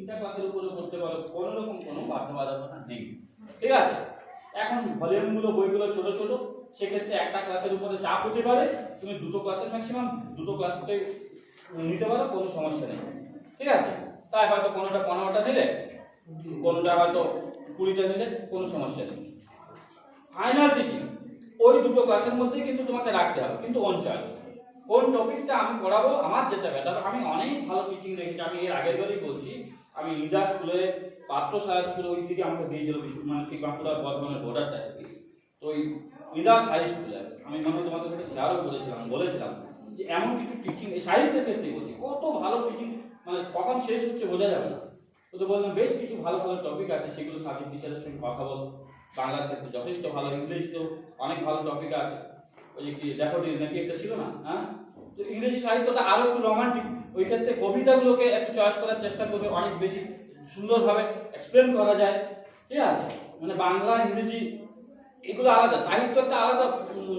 তিনটা ক্লাসের উপরে করতে পারো, কোনো রকম কোনো বাধ্যবাধকতা নেই। ঠিক আছে, এখন ভলিউমগুলো বইগুলো ছোট ছোট, সেক্ষেত্রে একটা ক্লাসের উপরে চাপ হতে পারে, তুমি দুটো ক্লাসের ম্যাক্সিমাম দুটো ক্লাসে নিতে পারো, কোনো সমস্যা নেই। ঠিক আছে, তাই হয়তো কোনোটা 15টা দিলে, কোনোটা হয়তো 20টা দিলে, কোনো সমস্যা নেই। ফাইনাল টিচিং ওই দুটো ক্লাসের মধ্যে কিন্তু তোমাকে রাখতে হবে, কিন্তু অন চয়েস কোন টপিকটা আমি পড়াবো আমার যেটা বেটার। আমি অনেক ভালো টিচিং দেখেছি, আমি এর আগের বারেই বলছি, আমি ইন্ডা স্কুলে পাত্রসারা স্কুলে ওই দিকে আমাকে দিয়েছিল, মানে ঠিক বাঁকুড়া বর্ধমানের বর্ডারটা আর কি। তো ওই ইন্ডা হাই স্কুলে আমি মনে তোমাদের সাথে শেয়ারও বলেছিলাম যে এমন কিছু টিচিং এই সাহিত্যের ক্ষেত্রে বলছি, কত ভালো টিচিং, মানে কখন শেষ হচ্ছে বোঝা যাবে না। তো বললাম বেশ কিছু ভালো ভালো টপিক আছে, সেগুলো সাবজেক্ট টিচারের সঙ্গে কথা বল। বাংলার ক্ষেত্রে যথেষ্ট ভালো, ইংরেজিতেও অনেক ভালো টপিক আছে। ওই যে কি দেখো নাকি একটা ছিল না, হ্যাঁ, তো ইংরেজি সাহিত্যটা আরো একটু রোমান্টিক, ওই ক্ষেত্রে কবিতাগুলোকে একটু চয়েস করার চেষ্টা করবে, অনেক বেশি সুন্দরভাবে এক্সপ্লেন করা যায়। ঠিক আছে, মানে বাংলা ইংরেজি এগুলো আলাদা, সাহিত্য একটা আলাদা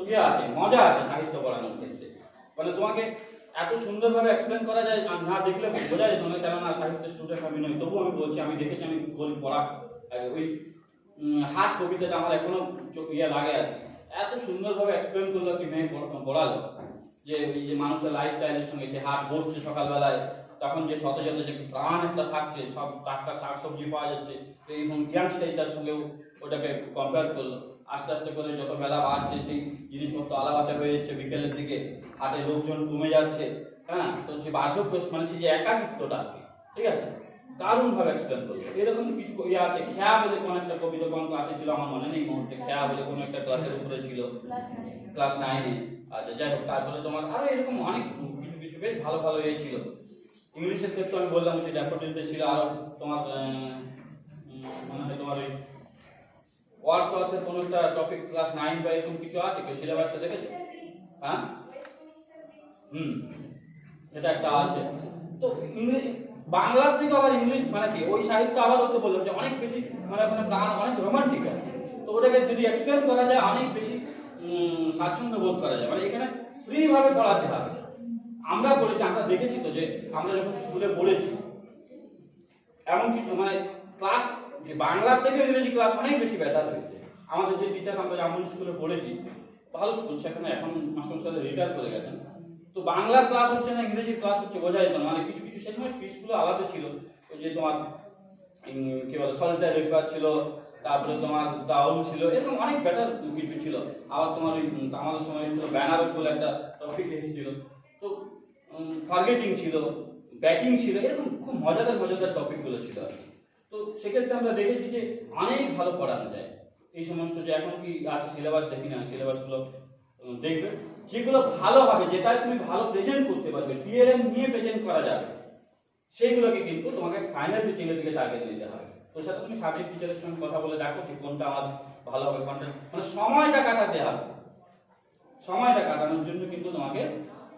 ইয়ে আছে, মজা আছে সাহিত্য পড়ানোর ক্ষেত্রে। মানে তোমাকে এত সুন্দরভাবে এক্সপ্লেন করা যায়, না দেখলে বোঝা যায় তোমাকে, কেননা সাহিত্যের স্টুডেন্ট আমি নই, তবুও আমি বলছি, আমি দেখেছি, আমি বলি পড়া ওই হাত কবিতাটা আমার এখনো ইয়ে লাগে আর কি। এত সুন্দরভাবে এক্সপ্লেন করলো কি মেয়ে পড়ালো, যে এই যে মানুষের লাইফস্টাইলের সঙ্গে সে হাট বসছে সকালবেলায়, তখন যে শত শত যে প্রাণ একটা থাকছে, সব টাটকা শাকসবজি পাওয়া যাচ্ছে, তো এই ইয়াংস্টারটার সঙ্গেও ওটাকে কম্পেয়ার করলো। আস্তে আস্তে করে যত বেলা বাড়ছে সেই জিনিসপত্র আলাবাচা হয়ে যাচ্ছে, বিকেলের দিকে হাটে লোকজন কমে যাচ্ছে, হ্যাঁ, তো সেই বার্ধক্য মানে সেই যে একাকিত্বটা আর কি। ঠিক আছে, দারুণ ভাবে এক্সপ্লেন করলো। এরকম কিছু ইয়ে আছে, খেয়া বলে কোন একটা কবিতা কোন ক্লাসে ছিল আমার মনে নেই মুহূর্তে, খেয়া বলে কোন একটা ক্লাসের উপরে ছিল, ক্লাস 9-এ। আচ্ছা, যাই হোক, তারপরে তোমার আরো এরকম অনেক কিছু কিছু বেশ ভালো ভালো ইয়ে ছিল। ইংলিশের ক্ষেত্রে আমি বললাম যে ড্যাফোডিলটা ছিল, আরো তোমার মনে হয় তোমার ওই ওয়ার্ডসওয়ার্থের কোনো একটা টপিক ক্লাস 9 বা এরকম কিছু আছে, কেউ সিলেবাসটা দেখেছে? হ্যাঁ, এটা একটা আছে। তো ইংরেজি বাংলার থেকে আবার ইংলিশ মানে কি ওই সাহিত্য আবার হতে বললাম যে অনেক বেশি, মানে ওখানে প্রাণ অনেক রোমান্টিক আছে। তো ওটাকে যদি এক্সপ্লেন করা যায় অনেক বেশি স্বাচ্ছন্দ্য বোধ করা যায়, মানে এখানে ফ্রি ভাবে পড়াতে হবে। আমরা বলেছি, আমরা দেখেছি তো যে আমরা যখন স্কুলে পড়েছি, এমনকি মানে ক্লাস যে বাংলার থেকে ইংরেজি ক্লাস অনেক বেশি বেটার হয়েছে। আমাদের যে টিচার, আমরা যেমন স্কুলে পড়েছি, ভালো স্কুল, সেখানে এখন মাস্টার রিটায়ার করে গেছেন, তো বাংলার ক্লাস হচ্ছে না ইংরেজির ক্লাস হচ্ছে বোঝা যেত না। মানে কিছু কিছু সে সময় স্কুলগুলো আলাদা ছিল, ওই যে তোমার কি বলে সলিটারি রেফার ছিল, তারপরে তোমার দাউন ছিল, এরকম অনেক বেটার কিছু ছিল। আবার তোমার ওই আমাদের সময় ছিল বেনারস বলে একটা টপিক এসেছিল, তো ফরগেটিং ছিল, ব্যাকিং ছিল, এরকম খুব মজাদার মজাদার টপিকগুলো ছিল। তো সেক্ষেত্রে আমরা দেখেছি যে অনেক ভালো পড়ানো যায়। এই সমস্ত যে এখন কি আছে সিলেবাস দেখি না, সিলেবাসগুলো দেখবে, যেগুলো ভালো হবে, যেটাই তুমি ভালো প্রেজেন্ট করতে পারবে, টিএলএম নিয়ে প্রেজেন্ট করা যাবে, সেইগুলোকে কিন্তু তোমাকে ফাইনাল টিচিং এর দিকে টার্গেট নিতে হবে। তো সেটা তুমি সাবজেক্ট টিচারের সঙ্গে কথা বলে দেখো যে কোনটা আমার ভালো হবে, কোনটা মানে সময়টা কাটাতে হবে। সময়টা কাটানোর জন্য কিন্তু তোমাকে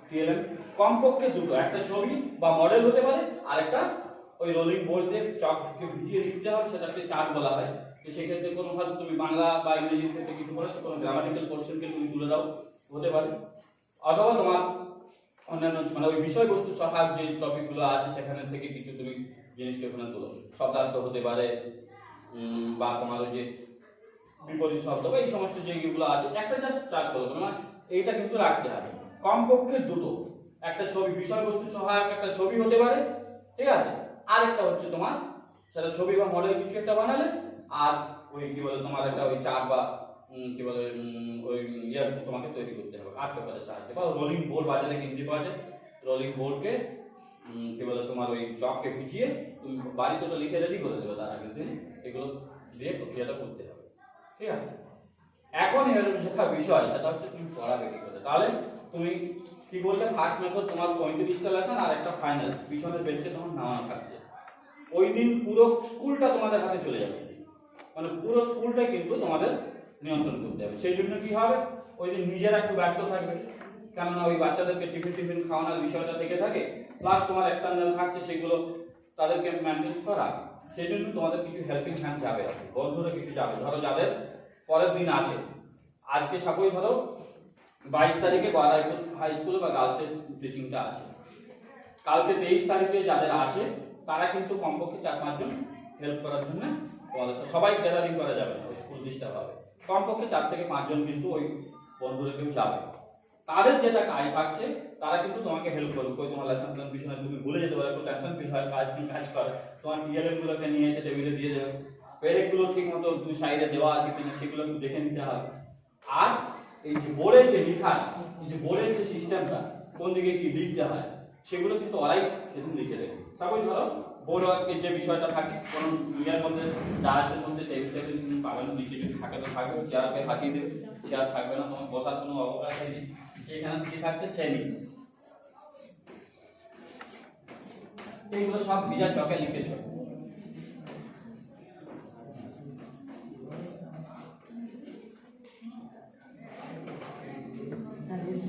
টিএলএম কমপক্ষে দুটো, একটা ছবি বা মডেল হতে পারে, আর একটা ওই রোলিং বোর্ড দিয়ে চককে ভিজিয়ে লিখতে হবে, সেটাকে চার্ট বলা হয়। তো সেক্ষেত্রে কোনো ভাবে তুমি বাংলা বা ইংরেজির ক্ষেত্রে কিছু পড়েছো, কোনো গ্রামাটিক্যাল পোর্শনকে তুমি তুলে দাও, হতে পারে। অথবা তোমার অন্যান্য মানে ওই বিষয়বস্তু সহায়ক যে টপিকগুলো আছে সেখানে থেকে কিছু তুমি জিনিসকে ওখানে তোলো, শব্দার্থ হতে পারে, বা তোমার ওই যে বিপরীত শব্দ বা এই সমস্ত যেগুলো আছে, একটা জাস্ট চার্ট করো, মানে এইটা কিন্তু রাখতে হবে কমপক্ষে দুটো, একটা ছবি বিষয়বস্তু সহায়ক একটা ছবি হতে পারে, ঠিক আছে, আর একটা হচ্ছে তোমার সেটা ছবি বা মডেল কিছু একটা বানালে, আর ওই কি বলে তোমার একটা ওই চার্ট বা কি বলে ওই ইয়ে তোমাকে তৈরি করতে হবে আর্ট পেপারের সাহায্যে, বা রোলিং বোর্ড বাজারে কিনতে পাওয়া যায়, রোলিং বোর্ডকে কি বলে তোমার ওই চককে ভিজিয়ে তুমি বাড়িতে ওটা লিখে রেডি করে দেবে, তার আগের দিন এগুলো দিয়ে প্রক্রিয়াটা করতে হবে। ঠিক আছে, এখন এর যেটা বিষয় সেটা হচ্ছে তুমি পড়াবে কি করে। তাহলে তুমি কি বললে, ফার্স্ট মেথড তোমার 35টা লেসন আর একটা ফাইনাল পিছনের বেঞ্চে তোমার নামানো থাকছে। ওই দিন পুরো স্কুলটা তোমাদের হাতে চলে যাবে, মানে পুরো স্কুলটাই কিন্তু তোমাদের নিয়ন্ত্রণ করতে হবে। সেই জন্য কি হবে, ওই দিন নিজেরা একটু ব্যস্ত থাকবে, কেননা ওই বাচ্চাদেরকে টিফিন খাওয়ানোর বিষয়টা থেকে থাকে, প্লাস তোমার এক্সটার্নাল থাকছে সেগুলো তাদেরকে মেনটেন করা। সেই জন্য তোমাদের কিছু হেল্পিং হ্যান্ড যাবে, বন্ধুরা কিছু যাবে। ধরো যাদের পরের দিন আছে, আজকে সাপোজ ধরো 22 তারিখে বারাইপুর হাই স্কুলে বা গার্লসের টিচিংটা আছে, কালকে 23 তারিখে যাদের আছে তারা কিন্তু কমপক্ষে 4-5 জন হেল্প করার জন্য সবাই গ্যাদারিং করা যাবে না, স্কুল ডিস্টার্ব হবে, কমপক্ষে 4 থেকে 5 জন কিন্তু ওই বন্ধুরা কেউ যাবে। তাদের যেটা কাজ থাকছে তারা কিন্তু তোমাকে হেল্প করবে, কই তোমার লেসন প্ল্যান পিছনে তুমি ভুলে যেতে পারো, একটু টেনশন ফিল হয়, কাজ করে, তোমার টিএলএম গুলোকে নিয়ে এসে টেবিলে দিয়ে দেবে, পেরেকগুলো ঠিক মতো তুমি সাইডে দেওয়া আছে কিনা সেগুলো একটু দেখে নিতে হবে। আর এই যে বোর্ডের যে লেখা, এই যে বোর্ডের যে সিস্টেমটা কোন দিকে কি লিখতে হয় সেগুলো কিন্তু ওরাই সেদিন লিখে দেবে। সাপোজ ধরো বোর্ড ওয়ার্কের যে বিষয়টা থাকে কোন ইয়ার মধ্যে ডায়াসের মধ্যে টেবিল পাবেন, নিচে যদি থাকে তো থাকবে, চেয়ারকে হাতিয়ে দেবে, চেয়ার থাকবে না, তোমার বসার কোনো অবকাশ নেই, এখানে কি থাকছে শ্রেণী, এইগুলো সব ভিজা চকে লিখে দেবে।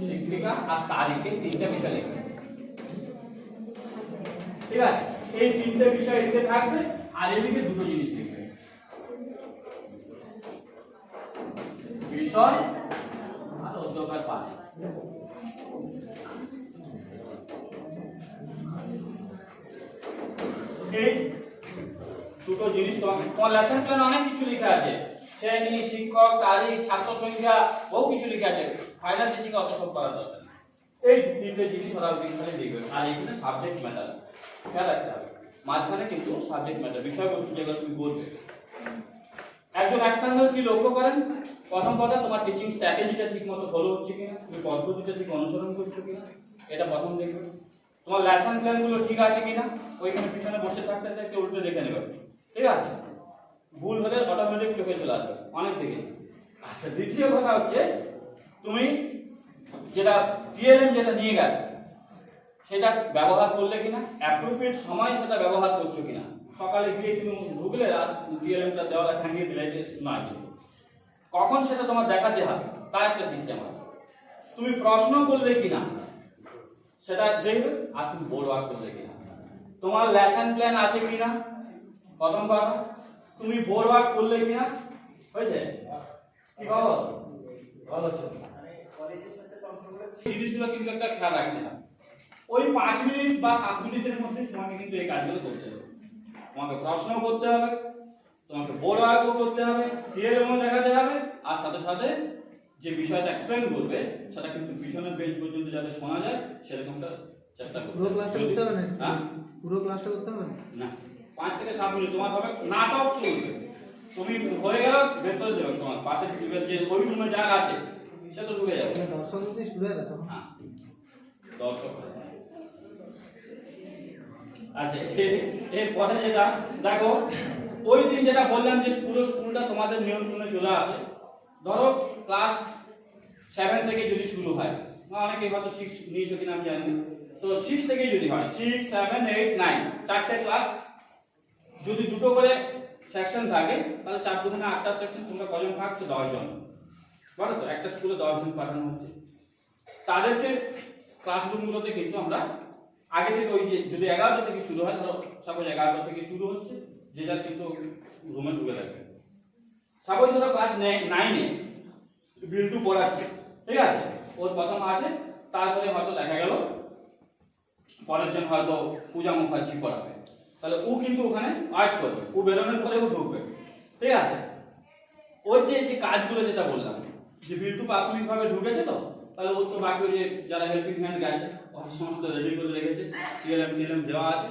শিক্ষিকা আর তারিখে 3টা বিষয় লিখবে, ঠিক আছে? এই 3টে বিষয় এদিকে থাকবে আর এদিকে দুটো জিনিস লিখবে, বিষয় আর অধ্যকার পাঠ। এই দুটো জিনিস তোমার লেসন প্ল্যান অনেক কিছু লেখা আছে, শ্রেণী, শিক্ষক, তারিখ, ছাত্র সংখ্যা, বহু কিছু লেখা আছে, ফাইনাল টিচিং অত সব করা দরকার। এই 3টে জিনিস ওরা ওইখানে লিখবে। আর এখানে সাবজেক্ট ম্যাটার খেয়াল রাখতে হবে, মাঝখানে কিন্তু সাবজেক্ট ম্যাটার, বিষয়বস্তু যেগুলো তুমি বলবে। একজন এক্সটার্নাল কি লক্ষ্য করেন? প্রথম কথা তোমার টিচিং স্ট্র্যাটেজিটা ঠিকমতো ফলো হচ্ছে কিনা, তুমি পদ্ধতিটা ঠিক অনুসরণ করছো কিনা, এটা প্রথম দেখবে। তোমার লেসন প্ল্যান গুলো ঠিক আছে কিনা, ওইখানে পিছনে বসে থাকতে থাকতে উল্টে দেখে নেবে, ঠিক আছে? ভুল হলে অটোমেটিক চোখে চলে আসবে, অনেক দেখেছি। আচ্ছা, দ্বিতীয় কথা হচ্ছে তুমি যেটা টিএলএম যেটা নিয়ে গেছো সেটা ব্যবহার করলে কিনা, অ্যাপ্রোপ্রিয়েট সময় সেটা ব্যবহার করছো কিনা। সকালে গিয়ে তুমি ঢুকলে রাত টিএলএমটা দেওয়ালে ঠাঙ্গিয়ে দিলে যে না, কখন সেটা তোমার দেখাতে হবে তার একটা সিস্টেম আছে। তুমি প্রশ্ন করলে কিনা সেটা দেখবে, আর তুমি বোর্ড ওয়ার্ক করলে কিনা, তোমার লেসন প্ল্যান আছে কিনা, প্রথম কথা তুমি বোর্ড ওয়ার্ক করলে কিনা, হয়েছে কি খবর, ভালো আছে? জিনিসগুলো কিন্তু একটা খেয়াল রাখতে হবে। ওই 5 মিনিট বা 7 মিনিটের মধ্যে তোমাকে কিন্তু এই কাজগুলো করতে হবে। তোমাকে প্রশ্ন করতে হবে, তোমাকে বোর্ড ওয়ার্কও করতে হবে, টিএলএমও দেখাতে হবে, আর সাথে সাথে যে বিষয়টা এক্সপ্লেইন করবে সেটা কিন্তু পিছনের বেঞ্চ পর্যন্ত যাতে শোনা যায় সেরকমটা চেষ্টা করতে হবে। পুরো ক্লাসটা করতে হবে না? হ্যাঁ, পুরো ক্লাসটা করতে হবে না, 5 থেকে 7 মিনিট তোমার হবে, নাটক চলবে। তুমি হয়ে গেল ভেতরে যাবে, তোমার পাশে যে ওই রুমে যা আছে সে তো ঢুকে যাবে। দর্শক যদি স্টুডেন্ট তো হ্যাঁ, দর্শক। আচ্ছা, এরপরে যেটা দেখো, ওই দিন যেটা বললাম যে পুরো স্কুলটা তোমাদের নিয়ন্ত্রণে চলে আসে। ধরো ক্লাস 7 থেকে যদি শুরু হয়, অনেকে হয়তো 6 নিয়েছো কিনা আমি জানি না, তো 6 থেকে যদি হয় 6, 7, 8, 9 চারটে ক্লাস, যদি দুটো করে সেকশন থাকে তাহলে 4 দুগুণে 8টা সেকশন, তোমরা কজন থাকছো? 10 জন, বলো তো? একটা স্কুলে 10 জন পাঠানো হচ্ছে। তাদেরকে ক্লাসরুমগুলোতে কিন্তু আমরা আগে থেকে ওই যে যদি 11টা থেকে শুরু হয়, ধরো সাপোজ 11টা থেকে শুরু হচ্ছে, যে যার কিন্তু রুমে ঢুকে থাকবে। সাপোজ ধরো ক্লাস 9-এ বিল্টু পড়াচ্ছে, ঠিক আছে, ওর প্রথম আছে, তারপরে হয়তো দেখা গেল পরের জন হয়তো পূজা মুখার্জি পড়াবে, তাহলে ও কিন্তু ওখানে ওয়েট করবে, ও বেরোনোর পরে ও ঢুকবে, ঠিক আছে? ওর যে কাজগুলো যেটা বললাম যে বিল্টু প্রাথমিকভাবে ঢুকেছে, তো তাহলে ওর তো বাকি যে যারা হেল্পিং হ্যান্ড গেছে অফিস সমস্ত রেডি করে রেখেছে, টিএলএম দেওয়া আছে।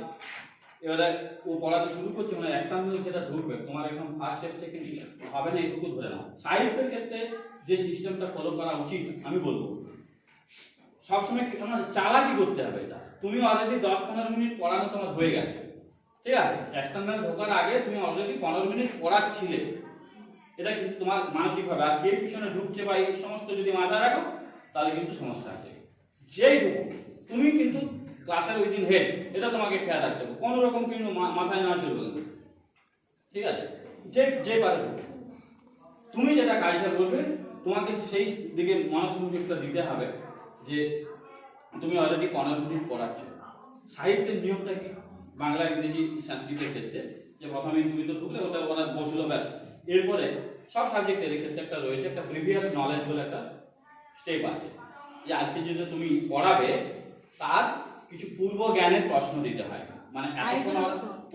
এবারে ও পড়াতে শুরু করছে, মানে এক্সটার্নাল যেটা ঢুকবে তোমার একদম ফার্স্ট স্টেপ থেকে হবে না, এইটুকু ধরে নাও। সাহিত্যের ক্ষেত্রে যে সিস্টেমটা ফলো করা উচিত আমি বলবো, সবসময় তোমার চালাকি করতে হবে। এটা তুমি অলরেডি 10-15 মিনিট পড়ানো তোমার হয়ে গেছে, ঠিক আছে? এক্সটার্নাল ঢোকার আগে তুমি অলরেডি 15 মিনিট পড়াচ্ছিলে, এটা কিন্তু তোমার মানসিকভাবে। আর কে পিছনে ঢুকছে বা এই সমস্ত যদি মাথায় রাখো তাহলে কিন্তু সমস্যা আছে। যেই ঢুকো তুমি কিন্তু ক্লাসের ওই দিন হেড, এটা তোমাকে খেয়াল রাখতে হবে, কোনো রকম কিন্তু মাথায় না চলবে না, ঠিক আছে? যে পারে তুমি যেটা কাজটা করবে, তোমাকে সেই দিকে মনোসংযোগটা দিতে হবে যে তুমি অলরেডি 15 মিনিট পড়াচ্ছ। সাহিত্যের নিয়মটা কি, বাংলা, ইংরেজি, সংস্কৃতের ক্ষেত্রে যে প্রথমে তুমি তো ঢুকলে ওটা ওরা বসলো, ব্যাস। এরপরে সব সাবজেক্টের ক্ষেত্রে একটা রয়েছে, একটা প্রিভিয়াস নলেজ বলে একটা স্টেপ আছে, যে আজকে যদি তুমি পড়াবে তার কিছু পূর্ব জ্ঞানের প্রশ্ন দিতে হয়। মানে এতক্ষণ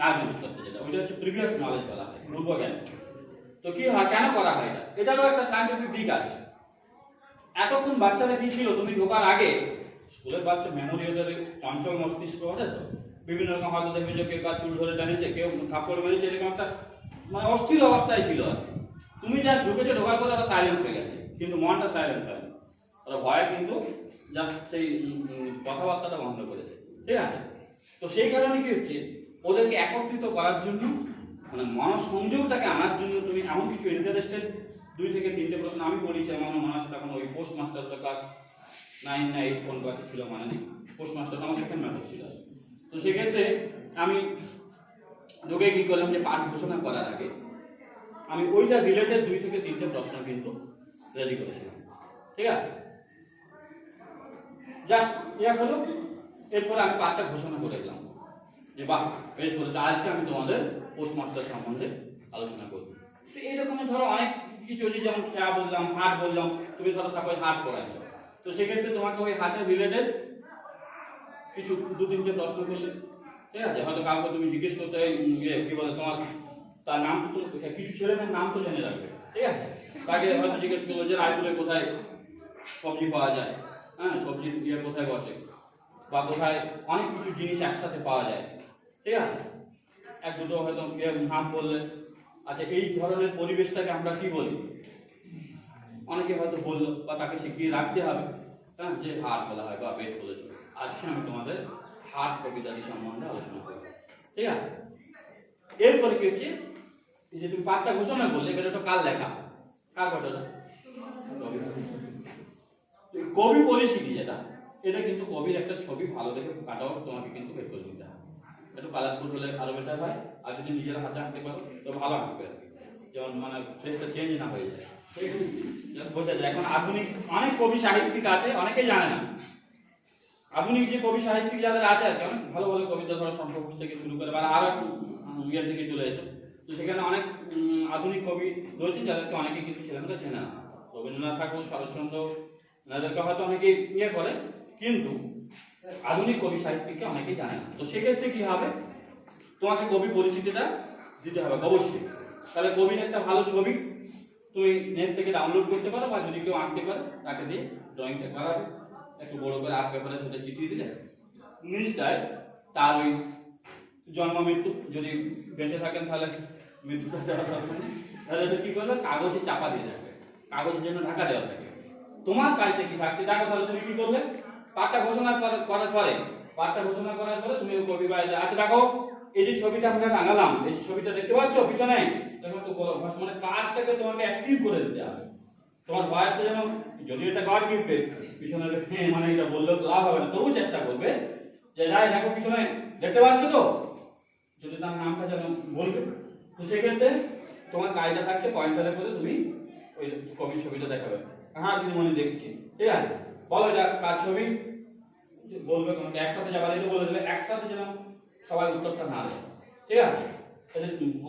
আয়োজন স্তর যেটা ওইটা হচ্ছে প্রিভিয়াস নলেজ বলা হয়, পূর্ব জ্ঞান। তো কি হয়, কেন করা হয় এটা? এটারও একটা সায়েন্টিফিক দিক আছে। এতক্ষণ বাচ্চারা কি ছিল, তুমি ঢোকার আগে স্কুলের বাচ্চা মেমোরি ওদের চঞ্চল মস্তিষ্ক আছে তো, বিভিন্ন রকম হয়তো দেখবে যে কেউ কার চুল ধরে টানিয়েছে, কেউ থাপ্পড় মেরেছে, এরকম একটা মানে অস্থির অবস্থায় ছিল আর কি। তুমি জাস্ট ঢুকেছো, ঢোকার পরে ওরা সাইলেন্স হয়ে গেছে, কিন্তু মনটা সাইলেন্স হয়নি। ওরা ভয়ে কিন্তু জাস্ট সেই কথাবার্তাটা বন্ধ করেছে, ঠিক আছে? তো সেই কারণে কি হচ্ছে, ওদেরকে একত্রিত করার জন্য মানে মনসংযোগটাকে আনার জন্য তুমি এমন কিছু ইন্টারেস্টেড 2 থেকে 3টে প্রশ্ন আমি পড়িয়েছি। আমার মনে আছে তখন ওই পোস্ট মাস্টার ক্লাস 9 না 8 কোন ক্লাসে ছিল মানে নেই, পোস্ট মাস্টার আমার সেকেন্ড ম্যাথড ছিল। তো সেক্ষেত্রে আমি ঢুকে কি করলাম যে পাঠ ঘোষণা করার আগে আমি ওইটা রিলেটেড 2 থেকে 3টে প্রশ্ন কিন্তু রেডি করেছিলাম, ঠিক আছে? জাস্ট ইয়া হলো, এরপরে আমি পাঠটা ঘোষণা করে দিলাম যে বাহ বেশ বলেছে, আজকে আমি তোমাদের পোস্টমাস্টার সম্বন্ধে আলোচনা করব। তো এইরকমের ধরো অনেক কিছু আছে, যেমন খেয়া বললাম, হাট বললাম। তুমি ধরো সাপোজ হাট করাচ্ছ, তো সেক্ষেত্রে তোমাকে ওই হাটের রিলেটেড কিছু 2-3টে প্রশ্ন করলে, ঠিক আছে? হয়তো কাউকে তুমি জিজ্ঞেস করতে কি বলে তোমার তার নাম তো, কিছু ছেলেমেয়ের নাম তো জেনে রাখবে, ঠিক আছে? তাকে হয়তো জিজ্ঞেস করলো যে রায়পুরে কোথায় সবজি পাওয়া যায়, হ্যাঁ সবজির ইয়ে কোথায় বসে, বা কোথায় অনেক কিছু জিনিস একসাথে পাওয়া যায়, ঠিক আছে? 1-2টো হয়তো নাম বললে, আচ্ছা এই ধরনের পরিবেশটাকে আমরা কি বলি, অনেকে হয়তো বললো, বা তাকে শিখিয়ে রাখতে হবে, হ্যাঁ যে হাট বলা হয়। বা বেশ বলেছো, আজকে আমি তোমাদের হাট কবিতাটি সম্বন্ধে আলোচনা করব, ঠিক আছে? এরপরে কি হচ্ছে, এই যে তুমি পাঠটা ঘোষণা করলে, এটা তো কার লেখা, কার ঘটনা? কবি পরিচিতি যেটা, এটা কিন্তু কবির একটা ছবি ভালো দেখে কাটাও তোমাকে কিন্তু বের করে নিতে হবে। একটু কালারফুল হলে আরো বেটার হয়, আর যদি নিজের হাতে আঁকতে পারো তো ভালো আঁকবে, যেমন মানে ফেসটা চেঞ্জ না হয়ে যায়, ঠিক আছে? বোঝা যায়। এখন আধুনিক অনেক কবি সাহিত্যিক আছে, অনেকেই জানে না। আধুনিক যে কবি সাহিত্যিক যাদের আছে আর কি, অনেক ভালো ভালো কবিতা, ধরো শঙ্খ ঘোষ থেকে শুরু করে বা আরো ইয়ের দিকে চলে এসে, তো সেখানে অনেক আধুনিক কবি রয়েছে যাদেরকে অনেকে কিন্তু ছেলেমেয়েরা চেনে না। রবীন্দ্রনাথ ঠাকুর, শরৎচন্দ্র, এনাদেরকে হয়তো অনেকে ইয়ে করে, কিন্তু আধুনিক কবি সাহিত্যিককে অনেকেই জানে না। তো সেক্ষেত্রে কি হবে, তোমাকে কবি পরিচিতিটা দিতে হবে অবশ্যই। তাহলে কবির একটা ভালো ছবি তুমি নেট থেকে ডাউনলোড করতে পারো, বা যদি কেউ আঁকতে পারে তাকে দিয়ে ড্রয়িংটা করাবে, একটু বড় করে আর্ট পেপারে সেটা চিঠিয়ে দিলে নিশ্চয় তার ওই জন্ম মৃত্যু, যদি বেঁচে থাকেন তাহলে মৃত্যুটা দেওয়া দরকার নেই, তাহলে কি করবে, কাগজে চাপা দিয়ে রাখবে, কাগজের জন্য ঢাকা দেওয়া থাকে। তোমার কাজটা কি থাকছে দেখো, তাহলে তুমি কি করলে, পাঠটা ঘোষণা করার পরে তুমি ওই কবি বাইরে, আচ্ছা দেখো এই যে ছবিটা আমরা রাঙালাম, এই যে ছবিটা দেখতে পাচ্ছ পিছনে, তখন তো মানে কাজটাকে তোমাকে অ্যাক্টিভ করে দিতে হবে। তোমার বয়সটা যেন, যদিও এটা গড গিফটেড, পিছনে মানে এটা বললেও লাভ হবে না, তবু চেষ্টা করবে যে যাই দেখো পিছনে দেখতে পাচ্ছ তো, যদি তার নামটা যেন বলবে। তো সেক্ষেত্রে তোমার কাজটা থাকছে পয়েন্টারে করে তুমি ওই কবির ছবিটা দেখাবে, হ্যাঁ দিদিমণি দেখছি, ঠিক আছে? বলো এটা কার ছবি, বলবে, তোমাকে একসাথে যাবার আগে বলে দেবে, একসাথে যেন সবাই উত্তরটা না দেয়, ঠিক আছে?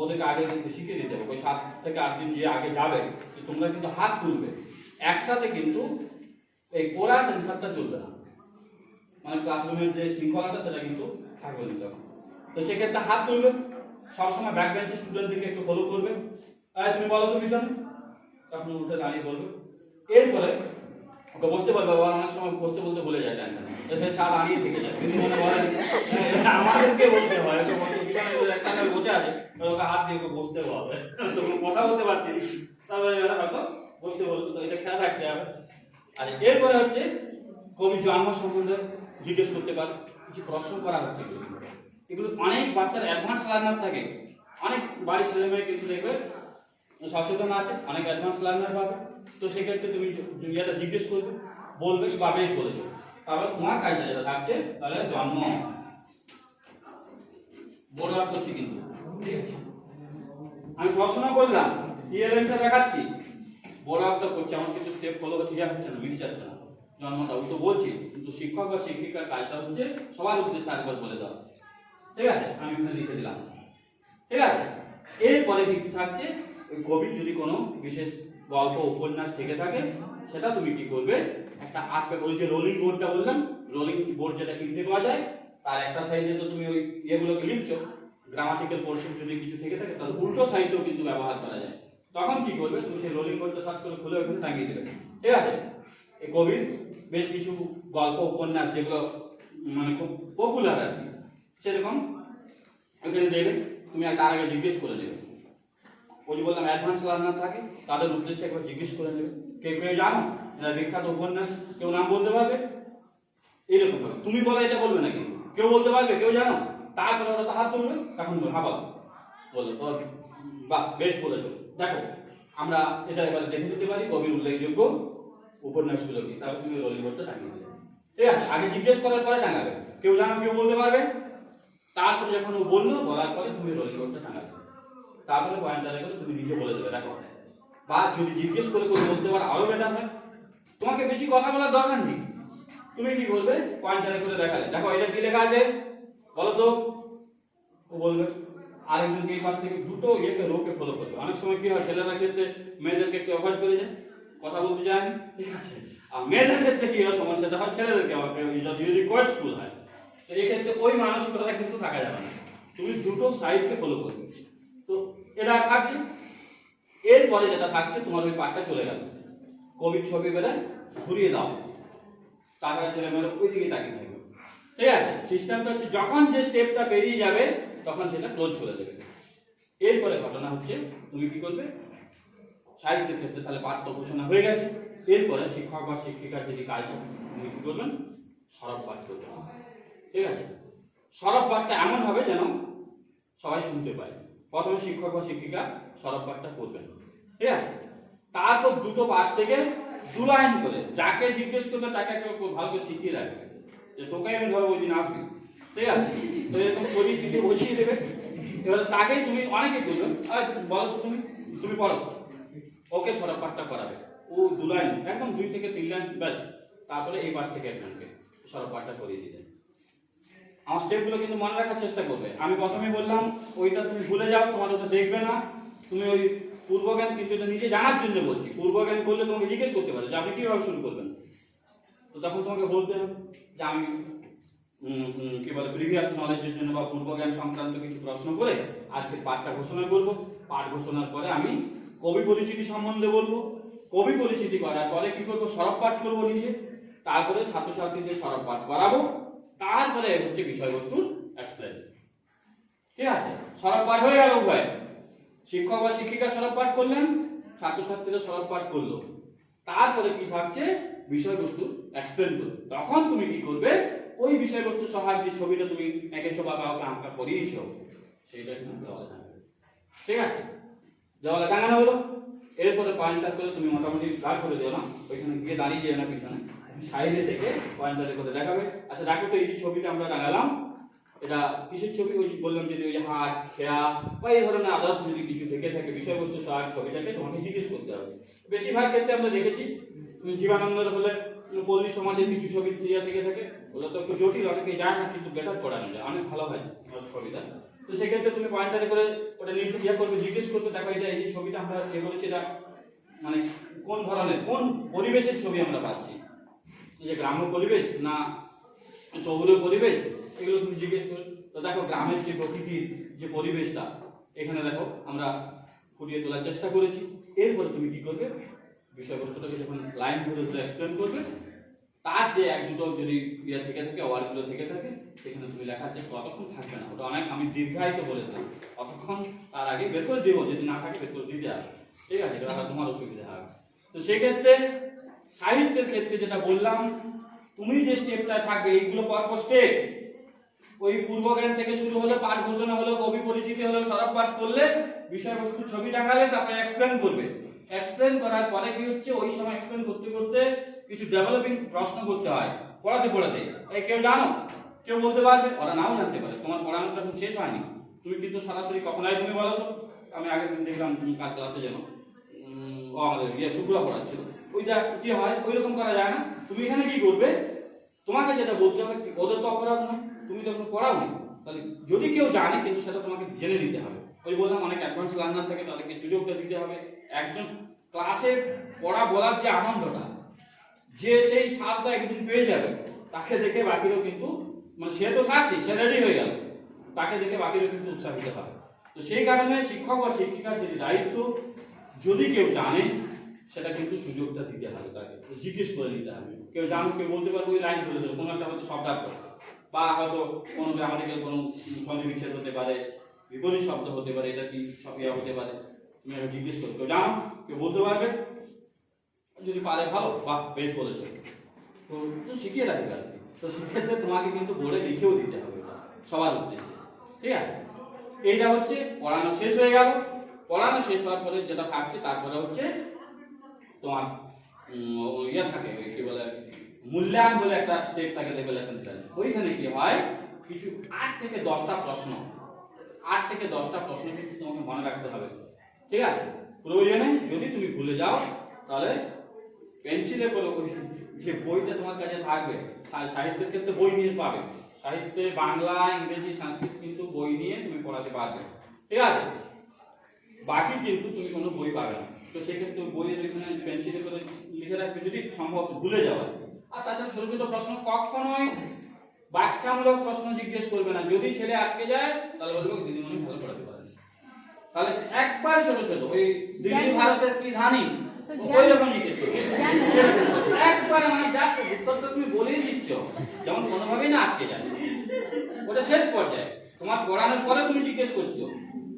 ওদেরকে আগে শিখিয়ে দিতে হবে, ওই 7 থেকে 8 দিন যে আগে যাবে, তোমরা কিন্তু হাত তুলবে একসাথে, কিন্তু এই কোরা সেন্সারটা চলবে না, মানে ক্লাসরুমের যে শৃঙ্খলাটা সেটা কিন্তু থাকবে না তখন। তো সেক্ষেত্রে হাত তুলবে, সবসময় ব্যাক বেঞ্চের স্টুডেন্টদেরকে একটু ফলো করবে, তুমি বলো তো পিছনে, তখন উঠে দাঁড়িয়ে বলবে। এরপরে ওকে বসতে বলবে, অনেক সময় বসতে বলতে ভুলে যায়, টেনশন সে চা দাঁড়িয়ে থেকে যায়, কিন্তু মনে বলে আমাদেরকে বলতে হয়, ওকে একটা বসে আছে, ওকে হাত দিয়ে ওকে বসতে হবে, তো কথা বলতে পারছি, তারপরে হয়তো বসতে বলবে, তো এটা খেয়াল রাখতে হবে। আর এরপরে হচ্ছে কবি জন্ম সম্বন্ধে জিজ্ঞেস করতে পারে, কিছু প্রশ্ন করা হচ্ছে, এগুলো অনেক বাচ্চার অ্যাডভান্স লার্নার থাকে, অনেক বাড়ির ছেলে মেয়ে কিন্তু দেখবে সচেতন আছে, অনেক অ্যাডভান্স লার্নার পাবে। তো সেক্ষেত্রে তুমি এটা জিজ্ঞেস করবে, বলবে বা বেশ বলেছো, তারপর তোমার কাজটা যেটা থাকছে, তাহলে জন্ম বড় আপ করছি, কিন্তু ঠিক আছে আমি প্রশ্ন করলাম, ইএলএমটা দেখাচ্ছি, বড় আপটা করছি, আমার কিন্তু স্টেপ ফলো ঠিক হচ্ছে না, মিট যাচ্ছে না, জন্মটা তো বলছি, কিন্তু শিক্ষক বা শিক্ষিকার কাজটা হচ্ছে সবার উদ্দেশ্যে একবার বলে দেওয়া, ঠিক আছে? আমি এখানে লিখে দিলাম, ঠিক আছে? এরপরে কি থাকছে, ওই কবি যদি কোনো বিশেষ গল্প উপন্যাস থেকে থাকে, সেটা তুমি কি করবে, একটা আর্ট পেপার, ওই যে রোলিং বোর্ডটা বললাম, রোলিং বোর্ড যেটা কিনতে পাওয়া যায়, তার একটা সাইডে তো তুমি ওই ইয়েগুলোকে লিখছো, গ্রামাটিক্যাল পোরশন যদি কিছু থেকে থাকে তাহলে উল্টো সাইডেও কিন্তু ব্যবহার করা যায়। তখন কি করবে, তুমি সেই রোলিং বোর্ডটা সার্চ করে খুলে ওখানে টাঙিয়ে দেবে। ঠিক আছে, এই কবির বেশ কিছু গল্প উপন্যাস যেগুলো মানে খুব পপুলার আর কি, সেরকম ওখানে দেবে। তুমি তার আগে জিজ্ঞেস করে নেবে, ওই যে বললাম অ্যাডভান্স লার্নার থাকে তাদের উদ্দেশ্যে একবার জিজ্ঞেস করে নেবে, কেউ জানো এরা বিখ্যাত উপন্যাস, কেউ নাম বলতে পারবে? এইরকম ভাবে তুমি বলে এটা বলবে নাকি, কেউ বলতে পারবে, কেউ জানো? তারপরে ওরা তো হাত তুলবে, তখন বলবে হ্যাঁ বলো বাহ বেশ বলেছো। দেখো আমরা এটা এবারে দেখে নিতে পারি কবির উল্লেখযোগ্য উপন্যাসগুলো কি, তারপর তুমি রোলিং বোর্ডটা টাঙিয়ে দেবে। ঠিক আছে, আগে জিজ্ঞেস করার পরে টাঙাবে, কেউ জানো কেউ বলতে পারবে, তারপরে যখন ও বললো বলার পরে তুমি রোলিং বোর্ডটা টাঙাবে, তারপরে পয়েন্টারে করে তুমি নিজে বলে দেবে দেখো। বা যদি জিজ্ঞেস করে করে বলতে পারো আরো বেটার হয়, তোমাকে বেশি কথা বলার দরকার নেই, তুমি কি বলবে পয়েন্টারে করে দেখালে দেখো এটা কি লেখা আছে বলো তো, ও বলবে। আরেকজনকে এই পাশ থেকে দুটো ইয়েকে রোকে ফলো করবে। অনেক সময় কি হয় ছেলেরা ক্ষেত্রে মেয়েদেরকে একটু অ্যাভয়েড করে যায়, কথা বলতে যায়নি, ঠিক আছে। আর মেয়েদের ক্ষেত্রে কি হয় সমস্যাটা হয় ছেলেদেরকে যদি কোয়েট স্কুল হয়, তো এই ক্ষেত্রে ওই মানসিকতা কিন্তু থাকা যাবে না, তুমি দুটো সাইডকে ফলো করবে। তো এটা থাকছে, এরপরে যেটা থাকছে তোমার ওই পার্টটা চলে গেল, কবির ছবি বেলে ঘুরিয়ে দাও, তারপরে ছেলেমেয়েরা ওই দিকে তাকিয়ে থাকবে। ঠিক আছে, সিস্টেমটা হচ্ছে যখন যে স্টেপটা বেরিয়ে যাবে তখন সেটা ক্লোজ করে দেবে। এরপরে ঘটনা হচ্ছে তুমি কি করবে, সাহিত্যের ক্ষেত্রে তাহলে পাঠ্য ঘোষণা হয়ে গেছে, এরপরে শিক্ষক বা শিক্ষিকার যদি কাজ তুমি কি করবেন, সরব পাঠ করতে হবে। ঠিক আছে, সরব পাঠটা এমন হবে যেন সবাই শুনতে পায়। প্রথমে শিক্ষক বা শিক্ষিকা সরব পাঠটা করবেন, ঠিক আছে। তারপর দুটো পাশ থেকে দু লাইন করে যাকে জিজ্ঞেস করবে তাকে একটু ভালো করে শিখিয়ে রাখবে, যে তোকে আমি ধরো ওই দিন আসবি, ঠিক আছে। তো এরকম ছড়িয়ে ছিটিয়ে বসিয়ে দেবে, এবার তাকেই তুমি অনেকে করবে বলো তো তুমি পড়ো, ওকে সরব পাঠটা করাবে, ও দু লাইন একদম 2 থেকে 3 লাইন ব্যাস, তারপরে এই পাশ থেকে একজনকে সরব পাঠটা করিয়ে দিলে। আমার স্টেপগুলো কিন্তু মনে রাখার চেষ্টা করবে। আমি প্রথমেই বললাম ওইটা তুমি ভুলে যাও, তোমার ওটা দেখবে না, তুমি ওই পূর্বজ্ঞান কিন্তু এটা নিজে জানার জন্য বলছি। পূর্বজ্ঞান করলে তোমাকে জিজ্ঞেস করতে পারে যে আপনি কিভাবে শুরু করবেন, তো তখন তোমাকে বলতে হবে যে আমি কি বলে প্রিভিয়াস নলেজের জন্য বা পূর্বজ্ঞান সংক্রান্ত কিছু প্রশ্ন করে আজকে পাঠটা ঘোষণা করব। পাঠ ঘোষণার পরে আমি কবি পরিচিতি সম্বন্ধে বলবো, কবি পরিচিতি করার পরে কি করবো, সরব পাঠ করবো নিজে, তারপরে ছাত্রছাত্রীদের সরব পাঠ করাবো, তারপরে হচ্ছে বিষয়বস্তুর এক্সপ্লেন। ঠিক আছে, সরব পাঠ হয়ে গেল উভয়, শিক্ষক বা শিক্ষিকা সরব পাঠ করলেন, ছাত্রছাত্রীরা সরব পাঠ করলো, তারপরে কি থাকছে বিষয়বস্তু এক্সপ্লেন করবে। তখন তুমি কি করবে, ওই বিষয়বস্তু সাহায্যে ছবিটা তুমি এঁকেছো বা কাউকে আঁকা করিয়েছো সেইটা কিন্তু দেওয়ালে টাঙাবে। ঠিক আছে, দেওয়ালে টাঙানো হলো, এরপরে পয়েন্টার করে তুমি মোটামুটি গাঢ় করে দিও না, ওইখানে গিয়ে দাঁড়িয়ে যেও না পিছনে, সাইডে থেকে পয়েন্টারে করে দেখাবে। আচ্ছা দেখো তো এই যে ছবিটা আমরা টাঙালাম এটা কিসের ছবি, ওই যে বললাম যদি ওই যে হাট খেয়া বা এই ধরনের আদার্স যদি কিছু থেকে থাকে বিষয়বস্তু সহায়ক ছবিটাকে তোমাকে জিজ্ঞেস করতে হবে। বেশিরভাগ ক্ষেত্রে আমরা দেখেছি জীবানন্দের হলে পল্লী সমাজের কিছু ছবি থেকে থাকে, ওগুলো তো একটু জটিল, অনেকে যায় না, কিন্তু বেটার করানো যায়, অনেক ভালো হয় ছবিটা। তো সেক্ষেত্রে তুমি পয়েন্টারে করে ওটা ইয়ে করবে, জিজ্ঞেস করবে দেখো এটা এই যে ছবিটা আমরা এ করেছি এটা মানে কোন ধরনের কোন পরিবেশের ছবি আমরা পাচ্ছি, যে গ্রাম্য পরিবেশ না শহুরে পরিবেশ, এগুলো তুমি জিজ্ঞেস করো। তো দেখো গ্রামের যে প্রকৃতির যে পরিবেশটা এখানে দেখো আমরা ফুটিয়ে তোলার চেষ্টা করেছি। এরপরে তুমি কি করবে, বিষয়বস্তুটাকে যখন লাইন ধরে ধরে এক্সপ্লেন করবে, তার যে এক দুটো যদি ইয়ে থেকে থাকে ওয়ার্ডগুলো থেকে থাকে সেখানে তুমি লেখার চেষ্টা, অতক্ষণ থাকবে না, ওটা অনেক আমি দীর্ঘায়িত বলেছিলাম, অতক্ষণ তার আগে বের করে দেবো, যদি না থাকে বের করে দিতে হবে। ঠিক আছে, এটা তোমার অসুবিধা হবে। তো সেক্ষেত্রে সাহিত্যের ক্ষেত্রে যেটা বললাম, তুমি যে স্টেপটা থাকবে এইগুলো পরপর স্টেপ, ওই পূর্বজ্ঞান থেকে শুরু হলো, পাঠ ঘোষণা হলো, কবি পরিচিতি হলো, সরব পাঠ করলে, বিষয়বস্তু ছবি টাঙালে, তারপরে এক্সপ্লেন করবে। এক্সপ্লেন করার পরে কি হচ্ছে, ওই সময় এক্সপ্লেন করতে করতে কিছু ডেভেলপিং প্রশ্ন করতে হয় পড়াতে পড়াতে। এই কেউ জানো, কেউ বলতে পারবে, ওরা নাও জানতে পারে, তোমার পড়ানোটা এখন শেষ হয়নি, তুমি কিন্তু সরাসরি কখনোই তুমি বলো তো, আমি আগের দিন দেখলাম কার ক্লাসে যেন ও আমাদের শুক্র পড়াচ্ছিল, ওইটা কি হয় ওই রকম করা যায় না। তুমি এখানে কি করবে, তোমাকে যেটা বলতে হবে, ওদের তো অপরাধ নয়, তুমি যখন পড়াওনি, তাহলে যদি কেউ জানে কিন্তু সেটা তোমাকে জেনে নিতে হবে। ওই বললাম অনেক অ্যাডভান্স লার্নার থাকে, তাদেরকে সুযোগটা দিতে হবে। একজন ক্লাসে পড়া বলার যে আনন্দটা, যে সেই স্বাদটা একদিন পেয়ে যাবে, তাকে দেখে বাকিরাও কিন্তু মানে সে তো থাকছে, সে রেডি হয়ে গেল, তাকে দেখে বাকিরা কিন্তু উৎসাহিত হবে। তো সেই কারণে শিক্ষক বা শিক্ষিকার যে দায়িত্ব, যদি কেউ জানে সেটা কিন্তু সুযোগটা দিতে হবে, তাকে জিজ্ঞেস করে নিতে হবে। কেউ জানো, কেউ বলতে পারবে ওই লাইন বলে দেবে, কোনো একটা হয়তো শব্দার্থ বা হয়তো কোনো গ্রামাটিক্যাল কোনো সন্ধিবিচ্ছেদ হতে পারে, বিপরীত শব্দ হতে পারে, এটা কি সব ইয়া হতে পারে, তুমি আগে জিজ্ঞেস করো। কেউ জানো, কেউ বলতে পারবে, যদি পারে ভালো, বাহ বেশ বলেছে, তো শিখিয়ে রাখবে আর কি। তো সেক্ষেত্রে তোমাকে কিন্তু বোর্ডে লিখেও দিতে হবে এটা সবার উদ্দেশ্যে, ঠিক আছে? এইটা হচ্ছে পড়ানো শেষ হয়ে গেল। পড়ানো শেষ হওয়ার পরে যেটা থাকছে তারপরে হচ্ছে তোমার ইয়ে থাকে, ওই কি বলে মূল্যায়ন বলে একটা স্টেপ থাকে, দেখবে লেসন প্ল্যানে। ওইখানে কি হয়, কিছু 8 থেকে 10টা প্রশ্ন, 8 থেকে 10টা প্রশ্ন কিন্তু তোমাকে মনে রাখতে হবে, ঠিক আছে? প্রয়োজনে যদি তুমি ভুলে যাও তাহলে পেন্সিলে করে ওই যে বইটা তোমার কাছে থাকবে, সাহিত্যের ক্ষেত্রে বই নিয়ে পাবে, সাহিত্যে বাংলা, ইংরেজি, সংস্কৃত কিন্তু বই নিয়ে তুমি পড়াতে পারবে, ঠিক আছে? বাকি কিন্তু তুমি কোনো বই পাবে না। তো সেক্ষেত্রে বইয়ের এখানে পেন্সিলে করে লিখে রাখবে, যদি সম্ভব ভুলে যাওয়া। আর তাছাড়া ছোট ছোট প্রশ্ন কখনোই ব্যাখ্যামূলক প্রশ্ন জিজ্ঞেস করবে না। যদি ছেলে আটকে যায় তাহলে বলবে দিদিমণি ভালো পড়াতে পারেন, তাহলে একবার ছোট ছোট ওই দিল্লি ভারতের কি ধানি ওই রকম জিজ্ঞেস করবে, একবার মানে জাস্ট উত্তর তো তুমি বলেই দিচ্ছ, যেমন কোনোভাবেই না আটকে যায়। ওটা শেষ পর্যায়ে তোমার পড়ানোর পরে তুমি জিজ্ঞেস করছো,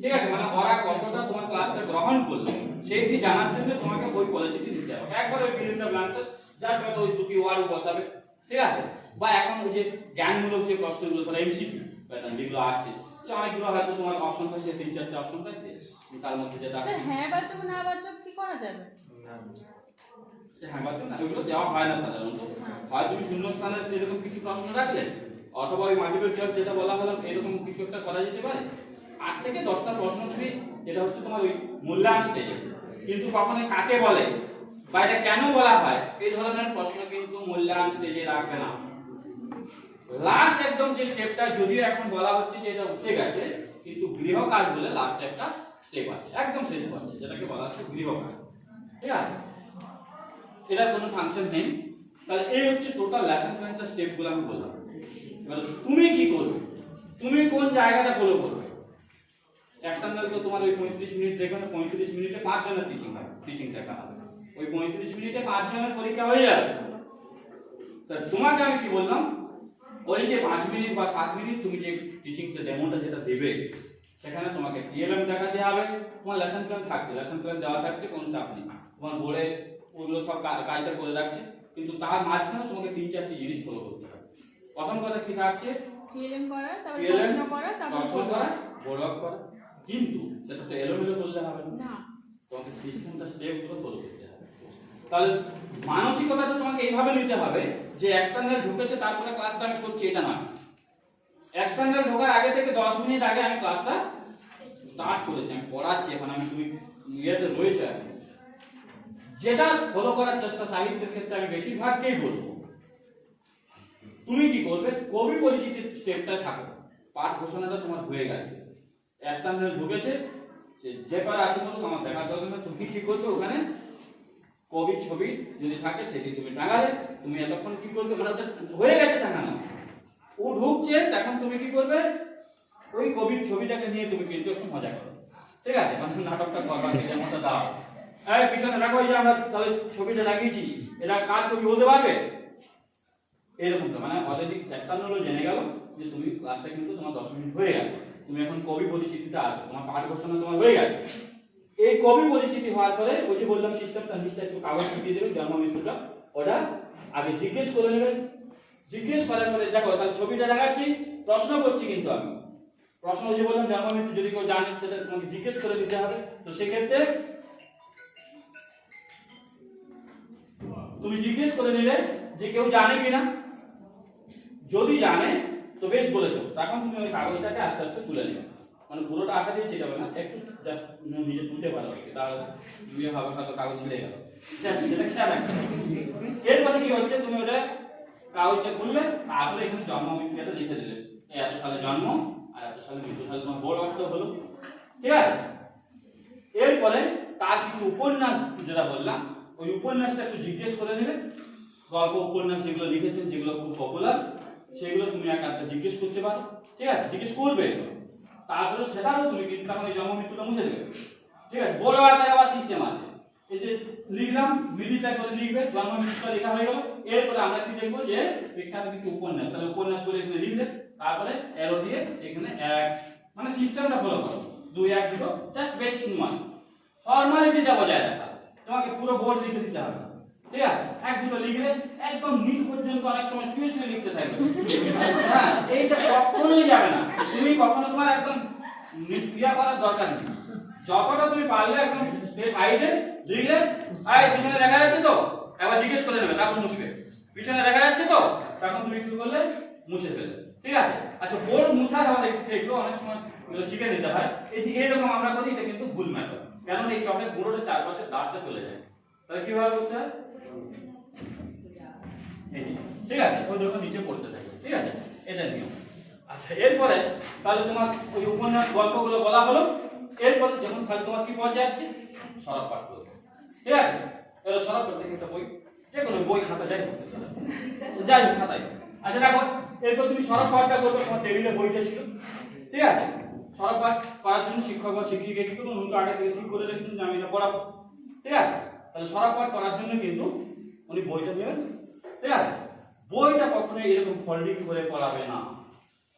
ঠিক আছে? মানে ওরা কতটা তোমার ক্লাসটা গ্রহণ করলো সেইটি জানার জন্য তোমাকে ওই পলিসিটি দিতে হবে। একবার ওই fill in the blanks just ওই দুটি ওয়ার্ড বসাবে, ঠিক আছে? বা এখন ওই যে জ্ঞানমূলক যে প্রশ্নগুলো, ধরো এমসিকিউ প্যাটার্ন যেগুলো আসছে, যে অনেকগুলো হয়তো তোমার অপশন থাকছে, 3-4টা অপশন থাকছে, তার মধ্যে যেটা স্যার হ্যাঁ বাচক না বাচক কি করা যাবে? হ্যাঁ বাচক না, ওইগুলো দেওয়া হয় না সাধারণত। হয় তুমি শূন্যস্থানের এরকম কিছু প্রশ্ন রাখলে, অথবা ওই মাল্টিপল চয়েস যেটা বলা হলো এরকম কিছু একটা করা যেতে পারে। 8 থেকে 10টা প্রশ্ন তুমি, এটা হচ্ছে তোমার ওই মূল্যায়ন স্টেজে। কিন্তু কখনো কাকে বলে বা এটা কেন বলা হয়, এই ধরনের প্রশ্ন কিন্তু মূল্যায়ন স্টেজে রাখবে না। লাস্ট একদম যে স্টেপটা, যদিও এখন বলা হচ্ছে যে এটা উঠে গেছে, কিন্তু গৃহ কাজ বলে লাস্ট একটা স্টেপ আছে একদম শেষ পর্যায়ে, যেটাকে বলা হচ্ছে গৃহ কাজ, ঠিক আছে? এটার কোনো ফাংশন নেই। তাহলে এই হচ্ছে টোটাল লেসন প্ল্যানটা স্টেপগুলো আমি বললাম। এবার তুমি কি করবে, তুমি কোন জায়গাটা ফলো করবে? এক্সটার্নাল তো তোমার ওই 35 মিনিট দেখবে না, 35 মিনিটে 5 জনের টিচিং দেখা হবে, ওই 35 মিনিটে 5 জনের পরীক্ষা হয়ে যাবে। তা তোমাকে আমি কি বললাম, ওই যে 5 মিনিট বা 7 মিনিট তুমি যে টিচিংটা ডেমোটা যেটা দেবে, সেখানে তোমাকে টিএলএম দেখাতে হবে, তোমার লেসন প্ল্যান থাকছে, লেসন প্ল্যান দেওয়া থাকছে, কোনো চাপ নেই, তোমার বোর্ডে ওগুলো সব কাজটা করে রাখছে, কিন্তু তার মাঝখানে তোমাকে 3-4টি জিনিস ফলো করতে হবে। প্রথম কথা কি থাকছে, টিএলএম করা, তারপর প্রশ্ন করা, তারপর প্রশ্ন করা, বোর্ড ওয়ার্ক করা, কিন্তু সেটা তো এলোমেলো করলে হবে না, তোমাকে সিস্টেমটা স্টেপগুলো ফলো করতে হবে। তাহলে মানসিকতাটা তোমাকে এইভাবে নিতে হবে যে এক্সটার্নাল ঢুকেছে তারপরে ক্লাসটা আমি করছি, এটা নয়। এক্সটার্নাল ঢোকার আগে থেকে 10 মিনিট আগে আমি ক্লাসটা স্টার্ট করেছি, আমি পড়াচ্ছি, এখন আমি তুমি ইয়েতে রয়েছে এখন, যেটা ফলো করার চেষ্টা সাহিত্যের ক্ষেত্রে আমি বেশিরভাগকেই বলবো। তুমি কি করবে, কবি পরিচিতির স্টেপটা থাকো, পাঠ ঘোষণাটা তোমার হয়ে গেছে, এক্সটার্নাল ঢুকেছে, যে পারে আসি বলুক আমার দেখার দরকার না, তুমি কি করবে, ওখানে কবির ছবি যদি থাকে সেটি তুমি টাঙালে। তুমি এতক্ষণ কি করবে, মানে হয়ে গেছে টাঙানো, ও ঢুকছে, তখন তুমি কি করবে, ওই কবির ছবিটাকে নিয়ে তুমি কিন্তু একটু মজা করো, ঠিক আছে? মানে নাটকটা করবা, যেমনটা দাও, এই পিছনে রাখো, এই যে আমরা তাহলে ছবিটা লাগিয়েছি, এটা কার ছবি বলতে পারবে? এরকমটা মানে অলরেডি এক্সটার্নালও জেনে গেল যে তুমি ক্লাসটা কিন্তু তোমার 10 মিনিট হয়ে গেছে, তুমি এখন কবি পরিচিতিতে আসো, তোমার পাঠ ঘোষণা তোমার হয়ে গেছে। এই কবি পরিচিতি হওয়ার পরে ওই যে বললাম সিস্টেমটা নিচটা একটু কাগজ ছুটিয়ে দেবে, জন্ম মৃত্যুটা ওটা আগে জিজ্ঞেস করে নেবেন। জিজ্ঞেস করার পরে দেখো তাহলে ছবিটা দেখাচ্ছি, প্রশ্ন করছি, কিন্তু আমি প্রশ্ন যে বললাম জন্ম মৃত্যু যদি কেউ জানে সেটা তোমাকে জিজ্ঞেস করে দিতে হবে। তো সেক্ষেত্রে তুমি জিজ্ঞেস করে নিলে যে কেউ জানে কিনা, যদি জানে তো বেশ বলেছো, তখন তুমি ওই কাগজটাকে আস্তে আস্তে তুলে নেবে, মানে পুরোটা আঁকা দিয়ে চেটাবে না, একটু জাস্ট নিজে তুলতে পারো, তার দুয়ে ভাবে হয়তো কাগজ ছিঁড়ে গেল, সেটা খেয়াল রাখবে। এরপরে কি হচ্ছে, তুমি ওটা কাগজটা খুললে, তারপরে এখানে জন্ম মৃত্যুটা লিখে দিলে, এত সালে জন্ম আর এত সালে মৃত্যু, সালে তোমার বড় অর্থ হলো, ঠিক আছে? এরপরে তার কিছু উপন্যাস যেটা বললাম, ওই উপন্যাসটা একটু জিজ্ঞেস করে নেবে, গল্প উপন্যাস যেগুলো লিখেছেন, যেগুলো খুব পপুলার, সেগুলো তুমি একান্ত জিজ্ঞেস করতে পারো, ঠিক আছে, জিজ্ঞেস করবে। তারপরে সেটাও তুমি কিন্তু তখন এই জন্ম মৃত্যুটা মুছে দেবে, ঠিক আছে। বড় আকারে আবার সিস্টেম আছে, এই যে লিখলাম মিডিলটা করে লিখবে, জন্ম মৃত্যুটা লেখা হয়ে গেল। এরপরে আমরা কি দেখবো যে বিখ্যাত কিছু উপন্যাস, তাহলে উপন্যাস করে এখানে লিখলে, তারপরে অ্যারো দিয়ে এখানে এক, মানে সিস্টেমটা ফলো করো, 2 1 2 জাস্ট বেসিক নয়, ফর্মালিটিটা বজায় রাখা। তোমাকে পুরো বোর্ড লিখে দিতে হবে, ঠিক আছে। 1 2 লিখলে একদম নিচ পর্যন্ত অনেক সময় শুয়ে শুয়ে লিখতে থাকবে, হ্যাঁ, এইটা কখনোই যাবে না। তুমি কখনো তোমার একদম ক্রিয়া করার দরকার নেই, যতটা তুমি পারলে একদম স্টেপ হাইটে লিখলে, পিছনে দেখা যাচ্ছে তো, একবার জিজ্ঞেস করে নেবে, তারপর মুছবে। পিছনে দেখা যাচ্ছে তো, তখন তুমি কি করলে, মুছে ফেললে, ঠিক আছে। আচ্ছা, বোর্ড মুছার আমাদের এগুলো অনেক সময় শিখে নিতে হয়। এই যে এরকম আমরা করি, এটা কিন্তু ভুল মেথড, কারণ এই চকের পুরোটা চারপাশে দাগটা চলে যায়। তাহলে কিভাবে করতে হয়, ঠিক আছে, ওই যখন নিচে পড়তে থাকবে, ঠিক আছে, এটা নিয়ম। আচ্ছা, এরপরে তাহলে তোমার ওই উপন্যাস গল্পগুলো বলা হলো। এরপরে যখন তাহলে তোমার কি পর্যায়ে আসছে, সরব পাঠ করবে, ঠিক আছে। এবার সরব পাঠ থেকে একটা বই, যে কোনো বই, খাতা যাই হোক, যাই হোক খাতায়। আচ্ছা দেখো, এরপর তুমি সরব পাঠটা করবে, তোমার টেবিলে বইটা ছিল, ঠিক আছে। সরব পাঠ করার জন্য শিক্ষক বা শিক্ষিকা কি করবেন, উনি তো আগে থেকে ঠিক করে রেখেছেন যে আমি এটা পড়াবো, ঠিক আছে। তাহলে সরব পাঠ করার জন্য কিন্তু উনি বইটা নেবেন, ঠিক আছে। বইটা কখনোই এরকম ফোল্ডিং করে পড়াবে না,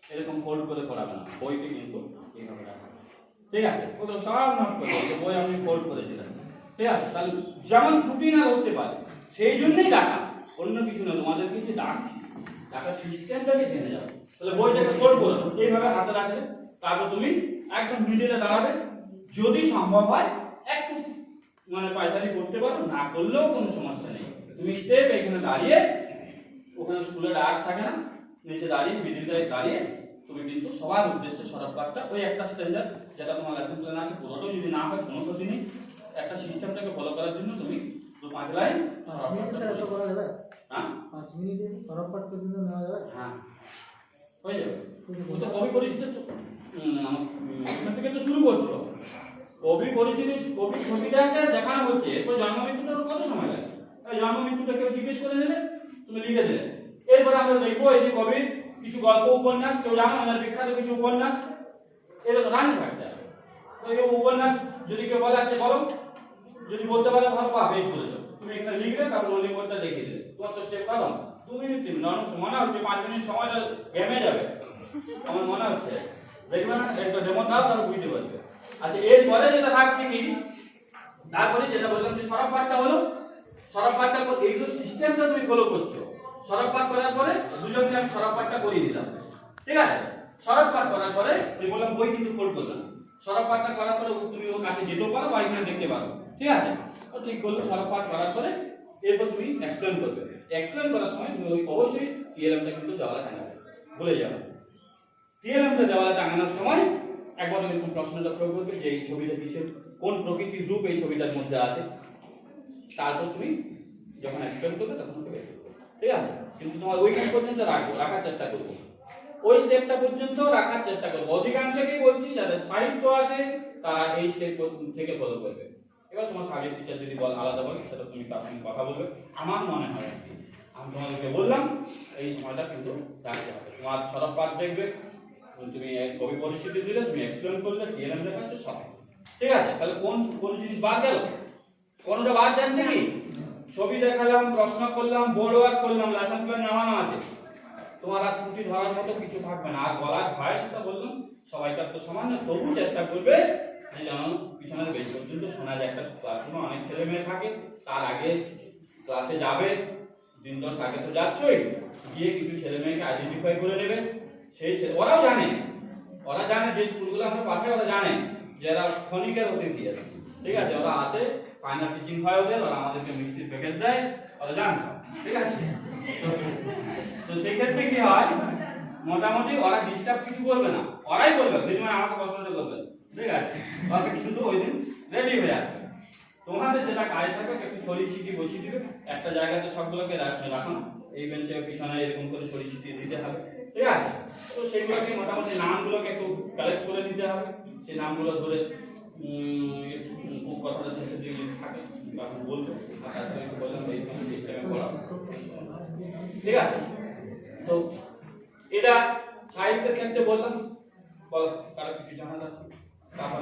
এরকম ফোল্ড করে পড়াবে না, বইতে কিন্তু এইভাবে রাখা, ঠিক আছে। ওগুলো সব নোট করে যে বই আপনি ফোল্ড করে দিলেন, ঠিক আছে। তাহলে যেমন ত্রুটি না করতে পারে সেই জন্যই ডাকা, অন্য কিছু না, তোমাদেরকে যে ডাকছি, ডাকার সিস্টেমটাকে জেনে যাবে। তাহলে বইটাকে ফোল্ড করে এইভাবে হাতে রাখলে, তারপর তুমি একদম মিডিলে দাঁড়াবে, যদি সম্ভব হয় একটু মানে পায়চারি করতে পারো, না করলেও কোনো সমস্যা নেই। তুমি স্টেপ এখানে দাঁড়িয়ে, ওখানে স্কুলের আর্টস থাকে না, নিচে দাঁড়িয়ে মিডিলটায় দাঁড়িয়ে তুমি কিন্তু সবার উদ্দেশ্যে সরব পাঠটা, ওই একটা স্ট্যান্ডার্ড যেটা তোমার লেসন প্ল্যান আছে, পুরোটাও যদি না হয় কোনো ক্ষতি নেই, একটা সিস্টেমটাকে ফলো করার জন্য তুমি 2-5 লাইন সরব পাঠটা করা যাবে, হ্যাঁ 5 মিনিটে সরব পাঠ পর্যন্ত নেওয়া যাবে, হ্যাঁ হয়ে যাবে। তো কবি পরিচিতি এখান থেকে তো শুরু করছো, কবি পরিচিতি, কবি ছবিটাকে দেখানো হচ্ছে, এরপর জন্ম মৃত্যুটা কত সময় লাগে, জন্ম মৃত্যুটা কেউ জিজ্ঞেস করে নিলে, তুমি লিখে দিলে। এরপরে আমরা দেখবো এই যে কবির কিছু গল্প উপন্যাস, কেউ জানো আমাদের বিখ্যাত কিছু উপন্যাস, এটা তো রানি থাকতে হবে। তো এই উপন্যাস যদি কেউ বলে আছে বলো, যদি বলতে পারো ভালো, বা বেশ বলেছো, তুমি এখানে লিখলে, তারপর রোলিং বোর্ডটা দেখিয়ে দিলে, তোমার তো স্টেপ পারো 2 মিনিট 3 মিনিট, অনেক মনে হচ্ছে 5 মিনিট সময়টা গেমে যাবে, আমার মনে হচ্ছে, দেখবে না, একটা ডেমো দাও তাহলে বুঝতে পারবে। আচ্ছা, এরপরে যেটা থাকছে কি, তারপরে যেটা বললাম যে সরব পাঠটা হলো, সরব পাঠটা এইগুলো সিস্টেমটা তুমি ফলো করছো। সরব পাঠ করার পরে দুজনকে আমি সরব পাঠটা করিয়ে দিলাম, ঠিক আছে। সরব পাঠ করার পরে ওই বললাম বই কিন্তু ফোল্ড করবে না, সরব পাঠটা করার পরে তুমি ওর কাছে যেতেও পারো বা এখানে দেখতে পারো, ঠিক আছে। তো ঠিক করলো, সরব পাঠ করার পরে এরপর তুমি এক্সপ্লেন করবে। এক্সপ্লেন করার সময় তুমি ওই অবশ্যই টিএলএমটা কিন্তু দেওয়ালে টাঙাবে, ভুলে যাবে। টিএলএমটা দেওয়ালে টাঙানোর সময় একবার এরকম প্রশ্নটা প্রয়োগ করবে যে এই ছবিটা কিসের, কোন প্রকৃতির রূপ এই ছবিটার মধ্যে আছে, তারপর তুমি যখন এক্সপ্লেন করবে তখন ওকে বের করবে, ঠিক আছে। কিন্তু তোমার ওইখান পর্যন্ত রাখার চেষ্টা করবো, ওই স্টেপটা পর্যন্ত রাখার চেষ্টা করবো। অধিকাংশকেই বলছি যাদের সাহিত্য আছে তারা এই স্টেপ থেকে ফলো করবে। এবার তোমার সাবজেক্ট টিচার যদি বল আলাদা বলে, সেটা তুমি তার সঙ্গে কথা বলবে। আমার মনে হয় আর কি, আমি তোমাদেরকে বললাম এই সময়টা কিন্তু রাখতে হবে। তোমার সরব পাঠ দেখবে, তুমি কবি পরিস্থিতি দিলে, তুমি এক্সপ্লেন করলে, টিএলএম দেখাচ্ছ, সব ঠিক আছে। তাহলে কোন জিনিস বাদ গেল, কোনটা বাদ যাচ্ছে কি, ছবি দেখালাম, প্রশ্ন করলাম, বোর্ড ওয়ার্ক করলাম, লেসন প্ল্যান নামানো আছে, তোমার আর ত্রুটি ধরার মতো কিছু থাকবে না। আর গলার ভয় সেটা বললাম, সবাইকার তো সমান না, তবু চেষ্টা করবে যে যেন পিছনের বেশ পর্যন্ত শোনা যায়। একটা ক্লাসরুমে অনেক ছেলে মেয়ে থাকে, তার আগে ক্লাসে যাবে, দিন 10 আগে তো যাচ্ছই, গিয়ে কিছু ছেলে মেয়েকে আইডেন্টিফাই করে নেবে। সেই ওরাও জানে, ওরা জানে যে স্কুলগুলো আমরা পাঠাই, ওরা জানে যারা ক্ষণিকের অতিথি আছে, ঠিক আছে, ওরা আসে, ফাইনাল টিচিং হয় ওদের, ওরা আমাদেরকে মিষ্টির প্যাকেট দেয়, ওরা জানে, ঠিক আছে। তো সেই ক্ষেত্রে কি হয়, মোটামুটি ওরা ডিস্টার্ব কিছু করবে না, ওরাই বলবে দিদিমা আমাকে পছন্দ করবে, ঠিক আছে। ওরা কিন্তু ওই দিন রেডি হয়ে আসবে। তোমাদের যেটা কাজ থাকবে একটু ছড়িয়ে ছিটিয়ে বসিয়ে দিবে, একটা জায়গাতে সবগুলোকে রাখো না, এই বেঞ্চে পিছনে এরকম করে ছড়িয়ে ছিটিয়ে দিতে হবে, ঠিক আছে। তো সেগুলোকে মোটামুটি নামগুলোকে একটু কালেক্ট করে দিতে হবে, সেই নামগুলো ধরে কথাটা শেষের দিকে থাকে তখন বলবো, আর তারপরে বললাম এই সিস্টেমে পড়া, ঠিক আছে। তো এটা সাহিত্যের ক্ষেত্রে বললাম। বল, কারো কিছু জানার আছে? তারপর